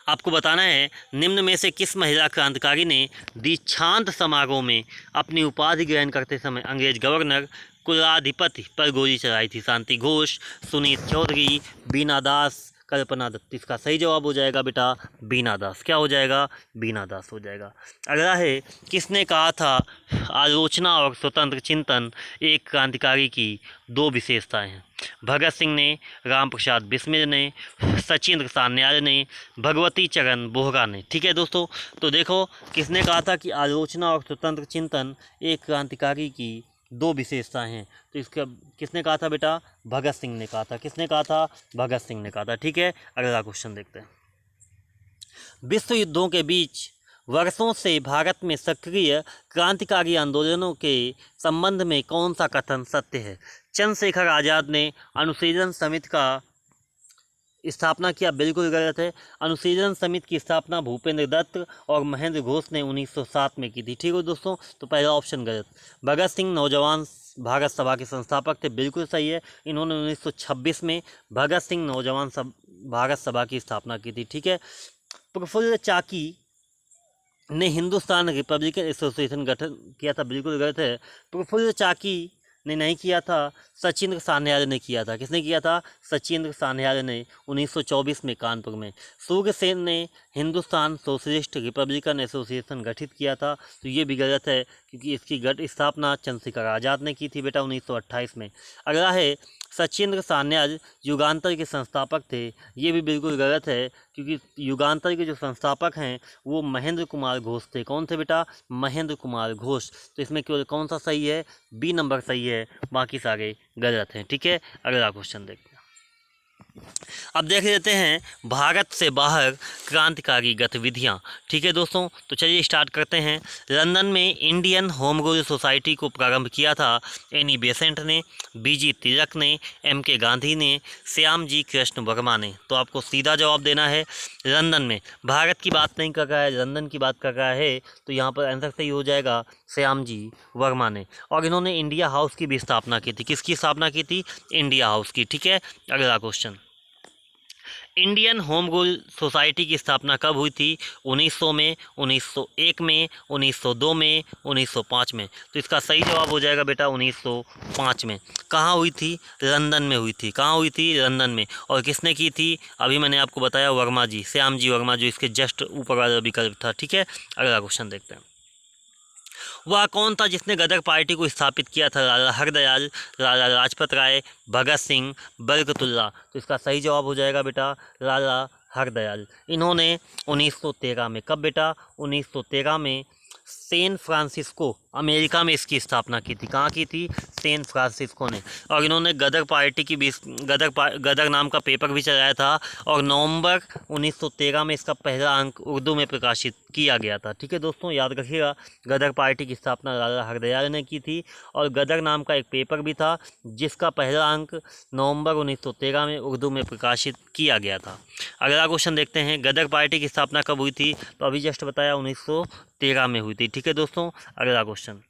Speaker 1: आपको बताना है निम्न में से किस महिला क्रांतिकारी ने दीक्षांत समारोह में अपनी उपाधि ग्रहण करते समय अंग्रेज गवर्नर कुलाधिपति पर गोली चलाई थी। शांति घोष, सुनीत चौधरी, बीना दास, कल्पना दत्त। इसका सही जवाब हो जाएगा बेटा बीना दास। क्या हो जाएगा, बीना दास हो जाएगा। अगला है किसने कहा था आलोचना और स्वतंत्र चिंतन एक क्रांतिकारी की 2 विशेषताएं हैं। भगत सिंह ने, राम प्रसाद बिस्मिल ने, सचिंद्र सान्याल ने, भगवती चरण बोहरा ने। ठीक है दोस्तों, तो देखो किसने कहा था कि आलोचना और स्वतंत्र चिंतन एक क्रांतिकारी की 2 विशेषताएं हैं। तो इसका किसने कहा था बेटा, भगत सिंह ने कहा था। किसने कहा था, भगत सिंह ने कहा था। ठीक है। अगला क्वेश्चन देखते हैं। विश्व युद्धों के बीच वर्षों से भारत में सक्रिय क्रांतिकारी आंदोलनों के संबंध में कौन सा कथन सत्य है। चंद्रशेखर आज़ाद ने अनुसूचन समिति का स्थापना किया, बिल्कुल गलत है। अनुसूचन समिति की स्थापना भूपेंद्र दत्त और महेंद्र घोष ने 1907 में की थी। ठीक है दोस्तों, तो पहला ऑप्शन गलत। भगत सिंह नौजवान भारत सभा के संस्थापक थे, बिल्कुल सही है। इन्होंने 1926 में भगत सिंह नौजवान भारत सभा की स्थापना की थी। ठीक है। प्रफुल्ल चाकी ने हिंदुस्तान रिपब्लिकन एसोसिएशन गठन किया था, बिल्कुल गलत है। प्रफुल्ल चाकी ने नहीं किया था, सचिंद्र सान्याल ने किया था। किसने किया था, सचिंद्र सान्याल ने 1924 में कानपुर में। सूर्यसेन ने हिंदुस्तान सोशलिस्ट रिपब्लिकन एसोसिएशन गठित किया था। तो ये भी गलत है क्योंकि इसकी स्थापना चंद्रशेखर आज़ाद ने की थी बेटा 1928 में। अगला है सचिंद्र सान्याल युगांतर के संस्थापक थे, ये भी बिल्कुल गलत है क्योंकि युगांतर के जो संस्थापक हैं वो महेंद्र कुमार घोष थे। कौन थे बेटा, महेंद्र कुमार घोष। तो इसमें केवल कौन सा सही है, बी नंबर सही है, बाकी सारे गलत हैं। ठीक है। अगला क्वेश्चन देखते हैं। अब देख लेते हैं भारत से बाहर क्रांतिकारी गतिविधियां। ठीक है दोस्तों, तो चलिए स्टार्ट करते हैं। लंदन में इंडियन होम रूल सोसाइटी को प्रारंभ किया था एनी बेसेंट ने, बीजी तिलक ने, एम के गांधी ने, श्याम जी कृष्ण वर्मा ने। तो आपको सीधा जवाब देना है लंदन में। भारत की बात नहीं कर रहा है, लंदन की बात कर रहा है, तो यहाँ पर आंसर सही हो जाएगा श्याम जी वर्मा ने। और इन्होंने इंडिया हाउस की भी स्थापना की थी। किसकी स्थापना की थी? इंडिया हाउस की। ठीक है, अगला question. Indian home rule society की स्थापना कब हुई थी? 1900 में, 1901 में, 1902 में, 1905 में। तो इसका सही जवाब हो जाएगा बेटा 1905 में। कहाँ हुई थी? लंदन में हुई थी। कहाँ हुई थी? लंदन में। और किसने की थी? अभी मैंने आपको बताया, वर्मा जी, श्याम जी वर्मा, जो इसके जस्ट ऊपर वाला विकल्प था। ठीक है, अगला क्वेश्चन देखते हैं। वह कौन था जिसने गदर पार्टी को स्थापित किया था? लाला हरदयाल, लाला लाजपत राय, भगत सिंह, बरकतुल्ला। तो इसका सही जवाब हो जाएगा बेटा लाला हरदयाल। इन्होंने 1913 में, कब बेटा? 1913 में सैन फ्रांसिस्को, अमेरिका में इसकी स्थापना की थी। कहाँ की थी? सैन फ्रांसिस्को ने। और इन्होंने गदर पार्टी की भी, गदर नाम का पेपर भी चलाया था। और नवंबर 1913 में इसका पहला अंक उर्दू में प्रकाशित किया गया था। ठीक है दोस्तों, याद रखिएगा, गदर पार्टी की स्थापना लाला हरदयाल ने की थी। और गदर नाम का एक पेपर भी था जिसका पहला अंक नवंबर 1913 में उर्दू में प्रकाशित किया गया था। अगला क्वेश्चन देखते हैं। गदर पार्टी की स्थापना कब हुई थी? तो अभी जस्ट बताया 1913 में हुई थी। ठीक है दोस्तों, अगला क्वेश्चन।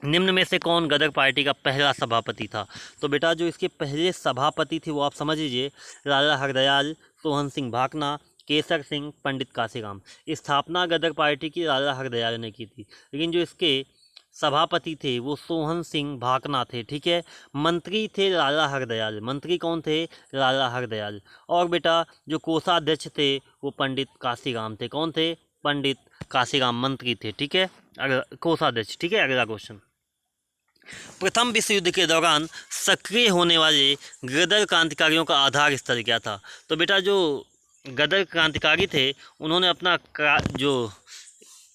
Speaker 1: निम्न में से कौन गदर पार्टी का पहला सभापति था? तो बेटा जो इसके पहले सभापति थे वो आप समझ लीजिए, लाला हरदयाल, सोहन सिंह भाकना, केसर सिंह, पंडित काशीराम। स्थापना गदर पार्टी की लाला हरदयाल ने की थी, लेकिन जो इसके सभापति थे वो सोहन सिंह भाकना थे। ठीक है, मंत्री थे लाला हरदयाल। मंत्री कौन थे? लाला हरदयाल। और बेटा जो कोषाध्यक्ष थे वो पंडित काशीराम थे। कौन थे? पंडित काशीराम मंत्री थे। ठीक है, कोषाध्यक्ष। ठीक है, अगला क्वेश्चन। प्रथम विश्व युद्ध के दौरान सक्रिय होने वाले गदर क्रांतिकारियों का आधार स्थल क्या था? तो बेटा जो गदर क्रांतिकारी थे उन्होंने अपना जो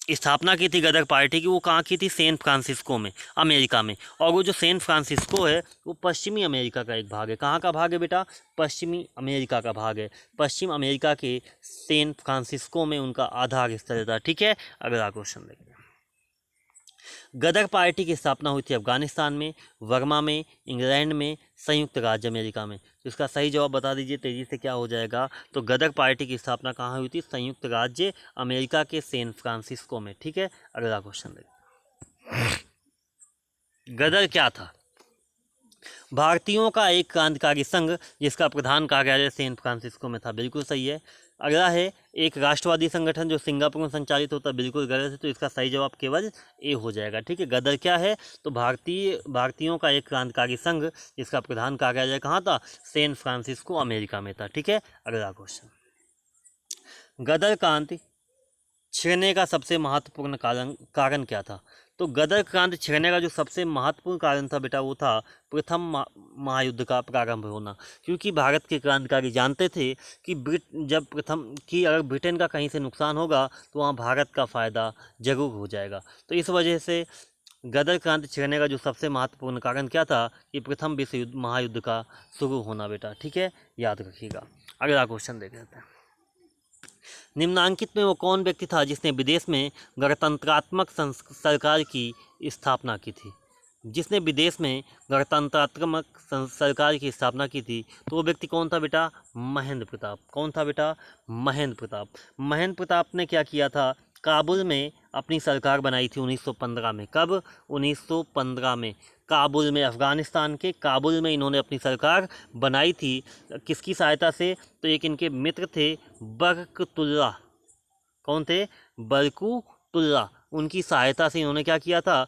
Speaker 1: स्थापना की थी गदर पार्टी की, वो कहाँ की थी? सैन फ्रांसिस्को में, अमेरिका में। और वो जो सैन फ्रांसिस्को है वो पश्चिमी अमेरिका का एक भाग है। कहाँ का भाग है बेटा? पश्चिमी अमेरिका का भाग है। पश्चिम अमेरिका के सैन फ्रांसिस्को में उनका आधार स्थल था। ठीक है, अगला क्वेश्चन देखिए। गदर पार्टी की स्थापना हुई थी अफगानिस्तान में, वर्मा में, इंग्लैंड में, संयुक्त राज्य अमेरिका में। तो इसका सही जवाब बता दीजिए तेजी से, क्या हो जाएगा? तो गदर पार्टी की स्थापना कहाँ हुई थी? संयुक्त राज्य अमेरिका के सैन फ्रांसिस्को में। ठीक है, अगला क्वेश्चन देखिए। गदर क्या था? भारतीयों का एक क्रांतिकारी संघ जिसका प्रधान कार्यालय सैन फ्रांसिस्को में था। बिल्कुल सही है। अगला है एक राष्ट्रवादी संगठन जो सिंगापुर में संचालित होता है। बिल्कुल गलत है, तो इसका सही जवाब केवल ए हो जाएगा। ठीक है, गदर क्या है? तो भारतीयों का एक क्रांतिकारी संघ जिसका प्रधान कार्यालय कहाँ था? सैन फ्रांसिस्को अमेरिका में था। ठीक है, अगला क्वेश्चन। गदर क्रांति छिड़ने का सबसे महत्वपूर्ण कारण क्या था? तो गदर क्रांति छिड़ने का जो सबसे महत्वपूर्ण कारण था बेटा वो था प्रथम महायुद्ध का प्रारंभ होना। क्योंकि भारत के क्रांतिकारी जानते थे कि अगर ब्रिटेन का कहीं से नुकसान होगा तो वहाँ भारत का फ़ायदा जरूर हो जाएगा। तो इस वजह से गदर क्रांति छिड़ने का जो सबसे महत्वपूर्ण कारण क्या था? कि प्रथम विश्व महायुद्ध का शुरू होना बेटा। ठीक है, याद रखिएगा। अगला क्वेश्चन देख लेते हैं। निम्नांकित में वो कौन व्यक्ति था जिसने विदेश में गणतंत्रात्मक सरकार की स्थापना की थी? जिसने विदेश में गणतंत्रात्मक सरकार की स्थापना की थी तो वो व्यक्ति कौन था बेटा? महेंद्र प्रताप। कौन था बेटा? महेंद्र प्रताप। महेंद्र प्रताप ने क्या किया था? काबुल में अपनी सरकार बनाई थी 1915 में। कब? 1915 में काबुल में, अफ़गानिस्तान के काबुल में इन्होंने अपनी सरकार बनाई थी। किसकी सहायता से? तो एक इनके मित्र थे बरकतुल्ला। कौन थे? बरकतुल्ला। उनकी सहायता से इन्होंने क्या किया था?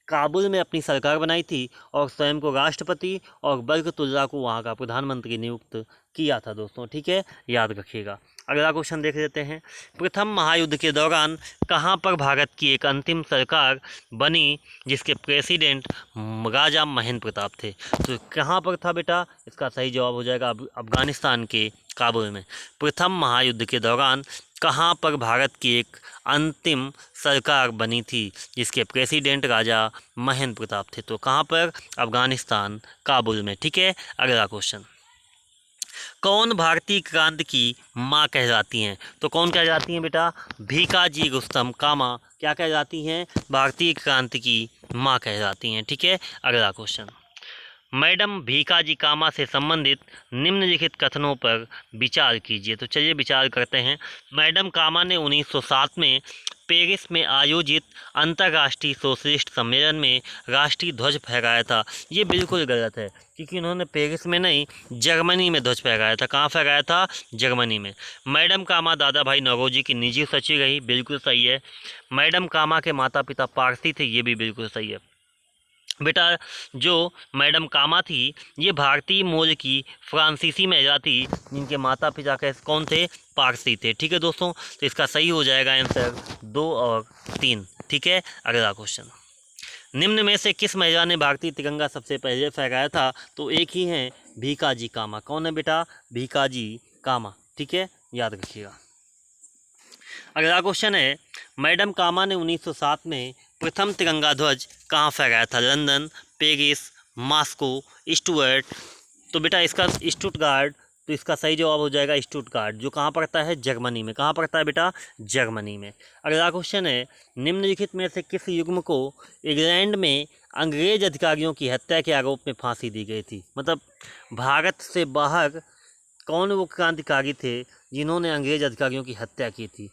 Speaker 1: काबुल में अपनी सरकार बनाई थी और स्वयं को राष्ट्रपति और बरकतुल्ला को वहाँ का प्रधानमंत्री नियुक्त किया था दोस्तों। ठीक है, याद रखिएगा। अगला क्वेश्चन देख लेते हैं। प्रथम महायुद्ध के दौरान कहाँ पर भारत की एक अंतिम सरकार बनी जिसके प्रेसिडेंट राजा महेंद्र प्रताप थे? तो कहाँ पर था बेटा? इसका सही जवाब हो जाएगा अफगानिस्तान के काबुल में। प्रथम महायुद्ध के दौरान कहाँ पर भारत की एक अंतिम सरकार बनी थी जिसके प्रेसिडेंट राजा महेंद्र प्रताप थे? तो कहाँ पर? अफगानिस्तान, काबुल में। ठीक है, अगला क्वेश्चन। कौन भारतीय क्रांति की माँ कहलाती हैं? तो कौन कहलाती हैं बेटा? भीकाजी रुस्तम कामा क्या कहलाती हैं? भारतीय क्रांति की माँ कहलाती हैं। ठीक है, अगला क्वेश्चन, मैडम भीकाजी कामा से संबंधित निम्नलिखित कथनों पर विचार कीजिए। तो चलिए विचार करते हैं। मैडम कामा ने 1907 में पेरिस में आयोजित अंतर्राष्ट्रीय सोशलिस्ट सम्मेलन में राष्ट्रीय ध्वज फहराया था। ये बिल्कुल गलत है, क्योंकि उन्होंने पेरिस में नहीं, जर्मनी में ध्वज फहराया था। कहाँ फहराया था? जर्मनी में। मैडम कामा दादा भाई नौरोजी की निजी सचिव रही, बिल्कुल सही है। मैडम कामा के माता पिता पारसी थे, ये भी बिल्कुल सही है। बेटा जो मैडम कामा थी ये भारतीय मूल की फ्रांसीसी महिला थी, जिनके माता पिता कैसे कौन थे? पारसी थे। ठीक है दोस्तों, तो इसका सही हो जाएगा आंसर 2 और 3। ठीक है, अगला क्वेश्चन, निम्न में से किस महिला ने भारतीय तिरंगा सबसे पहले फहराया था? तो एक ही है, भीकाजी कामा। कौन है बेटा? भीकाजी कामा। ठीक है, याद रखिएगा। अगला क्वेश्चन है, मैडम कामा ने 1907 में प्रथम तिरंगा ध्वज कहाँ फहराया था? London, Paris, Moscow, Stuart. तो बेटा इसका स्टुटगार्ट, तो इसका सही जवाब हो जाएगा स्टुटगार्ट, जो कहाँ पड़ता है? जर्मनी में। कहाँ पड़ता है बेटा? जर्मनी में। अगला क्वेश्चन है, निम्नलिखित में से किस युग्म को इंग्लैंड में अंग्रेज अधिकारियों की हत्या के आरोप में फांसी दी गई थी? मतलब भारत से बाहर कौन वो क्रांतिकारी थे जिन्होंने अंग्रेज अधिकारियों की हत्या की थी?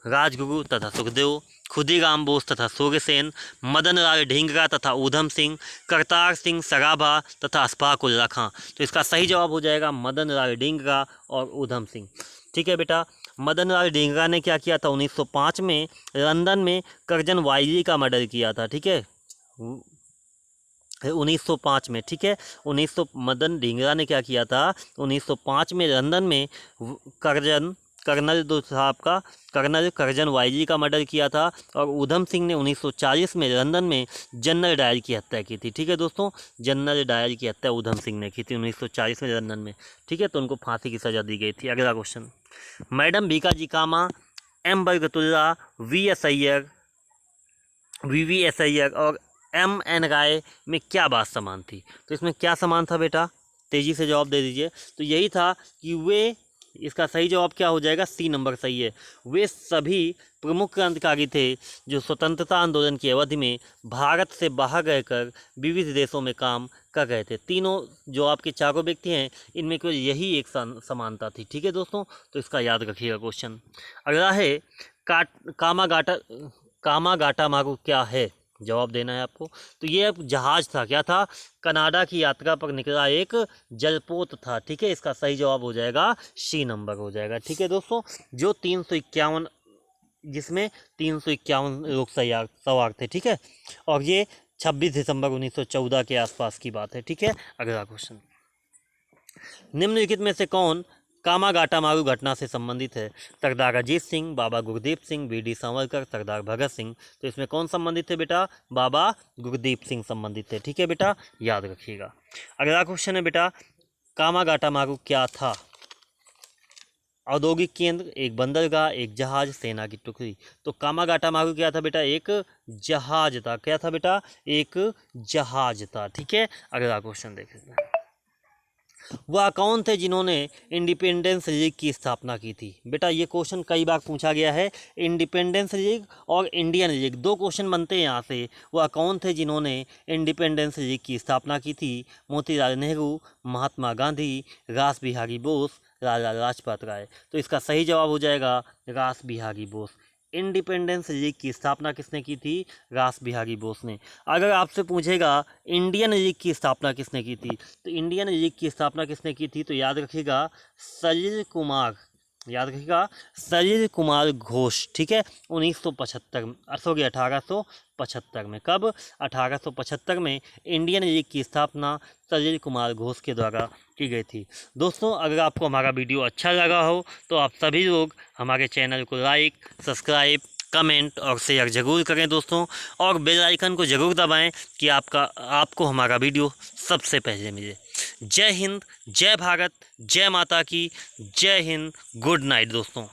Speaker 1: राजगुरु तथा सुखदेव, खुदीराम बोस तथा सूर्यसेन, मदन लाल ढींगरा तथा ऊधम सिंह, करतार सिंह सराभा तथा अशफाक उल्ला खां। तो इसका सही जवाब हो जाएगा मदन लाल ढींगरा और ऊधम सिंह। ठीक है बेटा, मदन लाल ढींगरा ने क्या किया था? 1905 में लंदन में कर्जन वाइली का मर्डर किया था। ठीक है, 1905 में। ठीक है, मदन ढींगरा ने क्या किया था? 1905 में लंदन में कर्नल कर्जन वाइली का मर्डर किया था। और ऊधम सिंह ने 1940 में लंदन में जनरल डायर की हत्या की थी। ठीक है दोस्तों, जनरल डायर की हत्या ऊधम सिंह ने की थी 1940 में लंदन में। ठीक है, तो उनको फांसी की सजा दी गई थी। अगला question, madam Bhikaiji Cama, M Barkatullah, V S Iyer और एम एन राय में क्या बात समान थी? तो इसमें क्या समान था बेटा? तेजी से जवाब दे दीजिए। तो यही था कि वे, इसका सही जवाब क्या हो जाएगा? सी नंबर सही है। वे सभी प्रमुख क्रांतिकारी थे जो स्वतंत्रता आंदोलन की अवधि में भारत से बाहर रहकर विविध देशों में काम कर रहे थे। तीनों जो आपके चारों व्यक्ति हैं, इनमें केवल यही एक समानता थी। ठीक है दोस्तों, तो इसका याद रखिएगा क्वेश्चन। अगला है, कामागाटा मारू क्या है? जवाब देना है आपको। तो ये अब जहाज था, क्या था? कनाडा की यात्रा पर निकला एक जलपोत था। ठीक है, इसका सही जवाब हो जाएगा सी नंबर हो जाएगा। ठीक है दोस्तों, जो 351, जिसमें 351 लोग सवार थे। ठीक है, और ये 26 दिसंबर 1914 के आसपास की बात है। ठीक है, अगला क्वेश्चन, निम्नलिखित में से कौन कामागाटा मारू घटना से संबंधित है? सरदार अजीत सिंह, बाबा गुरदीप सिंह, वी डी सावरकर, सरदार भगत सिंह। तो इसमें कौन संबंधित है बेटा? बाबा गुरदीप सिंह संबंधित है। ठीक है बेटा, याद रखिएगा। अगला क्वेश्चन है बेटा, कामागाटा मारू क्या था? औद्योगिक केंद्र, एक बंदरगाह, एक जहाज, सेना की टुकड़ी। तो कामागाटा मारू क्या था बेटा? एक जहाज था। क्या था बेटा? एक जहाज था। ठीक है, अगला क्वेश्चन देखिए, वह कौन थे जिन्होंने इंडिपेंडेंस लीग की स्थापना की थी? बेटा ये क्वेश्चन कई बार पूछा गया है। इंडिपेंडेंस लीग और इंडियन लीग, दो क्वेश्चन बनते हैं यहाँ से। वह कौन थे जिन्होंने इंडिपेंडेंस लीग की स्थापना की थी? मोतीलाल नेहरू, महात्मा गांधी, रास बिहारी बोस, लाला लाजपत राय। तो इसका सही जवाब हो जाएगा रास बिहारी बोस। इंडिपेंडेंस लीग की स्थापना किसने की थी? रास बिहारी बोस ने। अगर आपसे पूछेगा इंडियन लीग की स्थापना किसने की थी, तो इंडियन लीग की स्थापना किसने की थी? तो याद रखिएगा सलिल कुमार, याद रखिएगा सलिल कुमार घोष। ठीक है, 1875 में। कब? 1875 में इंडियन लीग की स्थापना सलिल कुमार घोष के द्वारा की गई थी। दोस्तों अगर आपको हमारा वीडियो अच्छा लगा हो तो आप सभी लोग हमारे चैनल को लाइक, सब्सक्राइब, कमेंट और शेयर जरूर करें दोस्तों, और बेल आइकन को ज़रूर दबाएं कि आपको हमारा वीडियो सबसे पहले मिले। जय हिंद, जय भारत, जय माता की, जय हिंद, गुड नाइट दोस्तों।